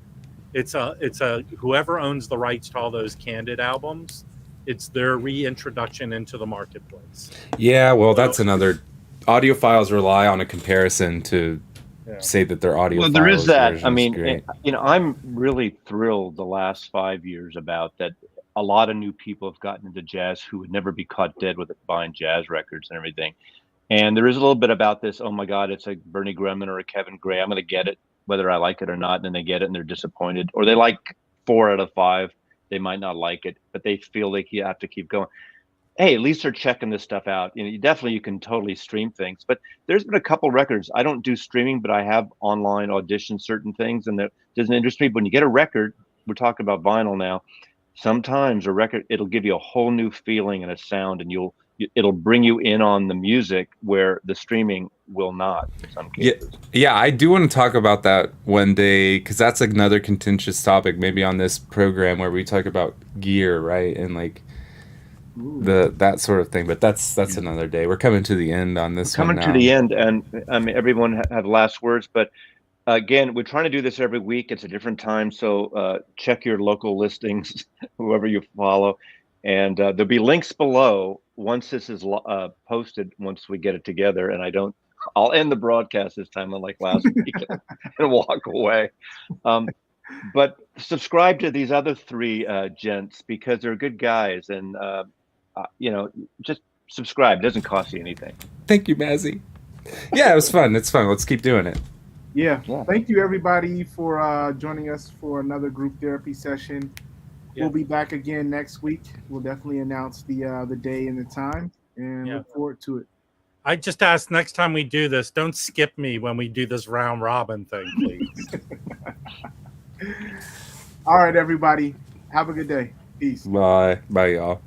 It's a whoever owns the rights to all those Candid albums. It's their reintroduction into the marketplace. Yeah, well, that's another. Audiophiles rely on a comparison to. Say that they're audio. Well, there is that. I mean, you know, I'm really thrilled the last 5 years about that. A lot of new people have gotten into jazz who would never be caught dead with it, buying jazz records and everything. And there is a little bit about this. Oh my God, it's a Bernie Grumman or a Kevin Gray. I'm going to get it, whether I like it or not. And then they get it and they're disappointed, or they like 4 out of 5. They might not like it, but they feel like you have to keep going. Hey, at least they're checking this stuff out. You know, you can totally stream things, but there's been a couple records. I don't do streaming, but I have online auditioned certain things in the Disney industry. When you get a record, we're talking about vinyl now. Sometimes a record, it'll give you a whole new feeling and a sound, and it'll bring you in on the music where the streaming will not in some cases. Yeah, I do want to talk about that one day, because that's another contentious topic, maybe on this program where we talk about gear, right? And like, that sort of thing, but that's another day. We're coming to the end on this. Coming to the end, and I mean, everyone have last words. But again, we're trying to do this every week. It's a different time, so check your local listings, whoever you follow, and there'll be links below once this is posted. Once we get it together, and I'll end the broadcast this time, unlike last week, and walk away. But subscribe to these other 3 gents, because they're good guys, and you know, just subscribe. It doesn't cost you anything. Thank you, Mazzy. Yeah, it was fun. It's fun. Let's keep doing it. Yeah. Thank you, everybody, for joining us for another group therapy session. We'll be back again next week. We'll definitely announce the day and the time, and look forward to it. I just ask, next time we do this, don't skip me when we do this round robin thing, please. All right, everybody. Have a good day. Peace. Bye, y'all.